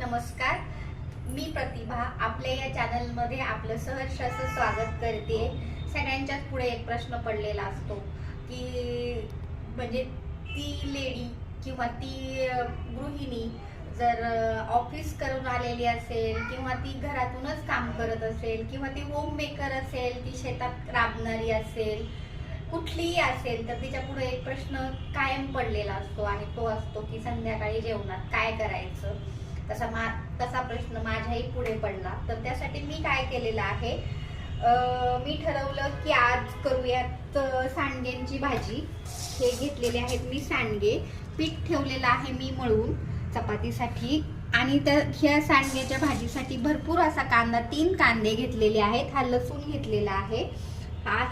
नमस्कार, मी प्रतिभा आपल्या या चॅनलमध्ये आपलं सहर्ष असं स्वागत करते। सगळ्यांच्याच पुढे एक प्रश्न पडलेला असतो की म्हणजे ती लेडी किंवा ती गृहिणी जर ऑफिस करून आलेली असेल किंवा ती घरातूनच काम करत असेल किंवा ती होम मेकर असेल, ती शेतात राबणारी असेल, कुठलीही असेल, तर तिच्या पुढे एक प्रश्न कायम पडलेला असतो आणि तो असतो की संध्याकाळी जेवणात काय करायचं। तसा प्रश्न माझ्याही पुढे पडला। तर त्यासाठी मी काय केलेलं आहे, मी ठरवलं की आज करूयात सांडग्यांची भाजी। हे घेतलेले आहेत मी सांडगे, पीठ ठेवलेलं आहे मी मळून चपातीसाठी। आणि ह्या सांडग्याच्या भाजीसाठी भरपूर असा कांदा, 3 कांदे घेतलेले आहेत। हा लसूण घेतलेला आहे।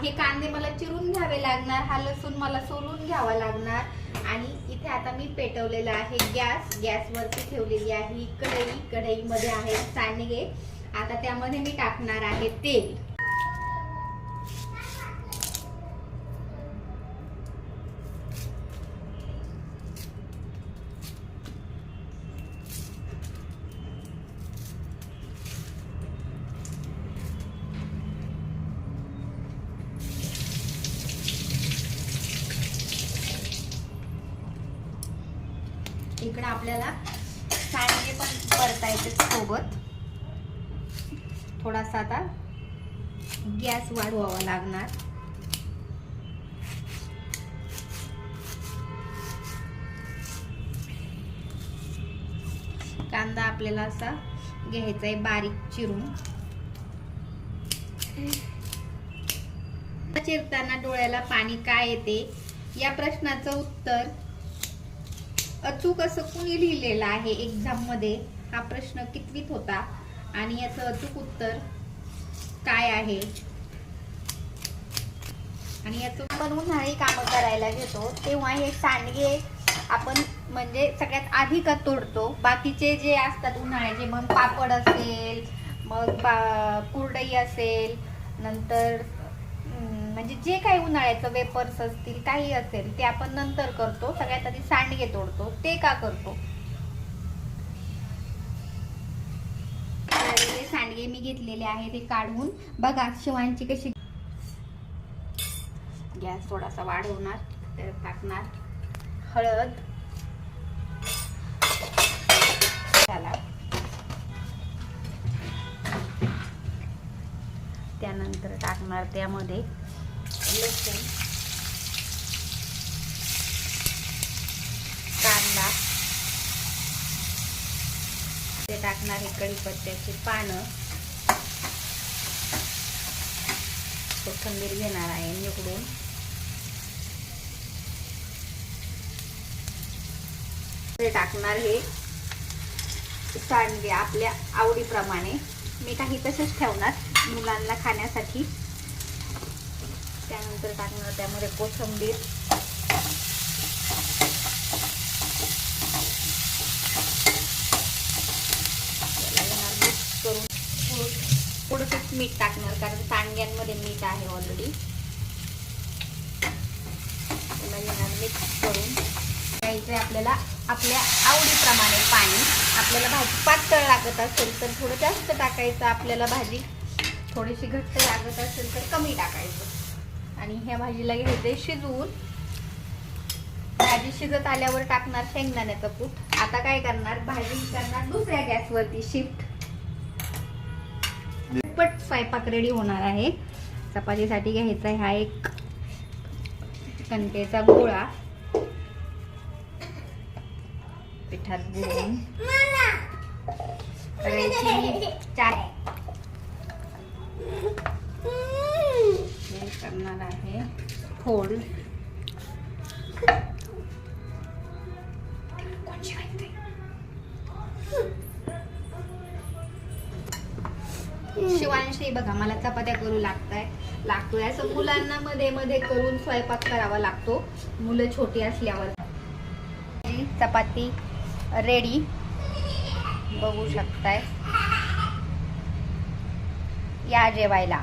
हे कांदे मला चिरून घ्यावे लागणार, हा लसूण मला सोलून घ्यावा लागणार। आणि इथे आता मी पेटवलेला आहे गॅसवरती ठेवलेली आहे कढई, कढईमध्ये आहे सांडगे। आता त्यामध्ये मी टाकणार आहे तेल। इकडे आपल्याला सांडगे पण परतायचे सोबत। थोडासा आता गॅस वाढवावा लागणार। कांदा आपल्याला असा घ्यायचा आहे बारीक चिरून। चिरताना डोळ्याला पाणी का येते या प्रश्नाचं उत्तर अचूक असं कुणी लिहिलेलं आहे एक्झाम मध्ये, हा प्रश्न कितवीत होता आणि याचं अचूक उत्तर काय आहे। आणि याचं आपण उन्हाळी काम करायला घेतो तेव्हा हे सांडगे आपण म्हणजे सगळ्यात आधी का तोडतो। बाकीचे जे असतात उन्हाळ्याचे, मग पापड असेल, मग कुरडई असेल, नंतर म्हणजे जे काही उन्हाळ्याचं वेपर्स असतील, काही असेल ते आपण नंतर करतो। सगळ्यात आधी सांडगे तोडतो, ते का करतो। सांडगे मी घेतलेले आहे ते काढून बघा शिवांची कशी। गॅस थोडासा वाढवणार, तर टाकणार हळद, त्यानंतर टाकणार त्यामध्ये लसूण, कांदा, ते टाकणार हे कढीपत्त्याची पानं, कोथिंबीर घेणार आहे निवडून, ते टाकणार हे सांडगे आपल्या आवडीप्रमाणे। मी काही तसेच ठेवणार मुलांना खाण्यासाठी। त्यानंतर टाकणार त्यामध्ये कोथिंबीर, मिक्स करून थोडंसं मीठ टाकणार, कारण सांडग्यांमध्ये मीठ आहे ऑलरेडी। त्याला घेणार मिक्स करून घ्यायचं आपल्याला आपल्या आवडीप्रमाणे पाणी। आपल्याला भाजी पातळ लागत असेल तर थोडं जास्त टाकायचं, आपल्याला भाजी थोडीशी घट्ट लागत असेल तर कमी टाकायचं। आणि ह्या भाजीला घ्यायचंय शिजवून। भाजी शिजत आल्यावर टाकणार शेंगदाण्याचं कूट। आता काय करणार, भाजी करणार दुसऱ्या गॅसवरती शिफ्ट। पट स्वयंपाक रेडी होणार आहे। चपातीसाठी घ्यायचा हा एक कणकेचा गोळा, पिठात बुडवून करणार आहे फोल्ड। शिवांशी बघा मला चपात्या करू लागतोय असं मुलांना मध्ये मध्ये करून स्वयंपाक करावा लागतो, मुलं छोटी असल्यावर। चपाती रेडी बघू शकताय, या जेवायला।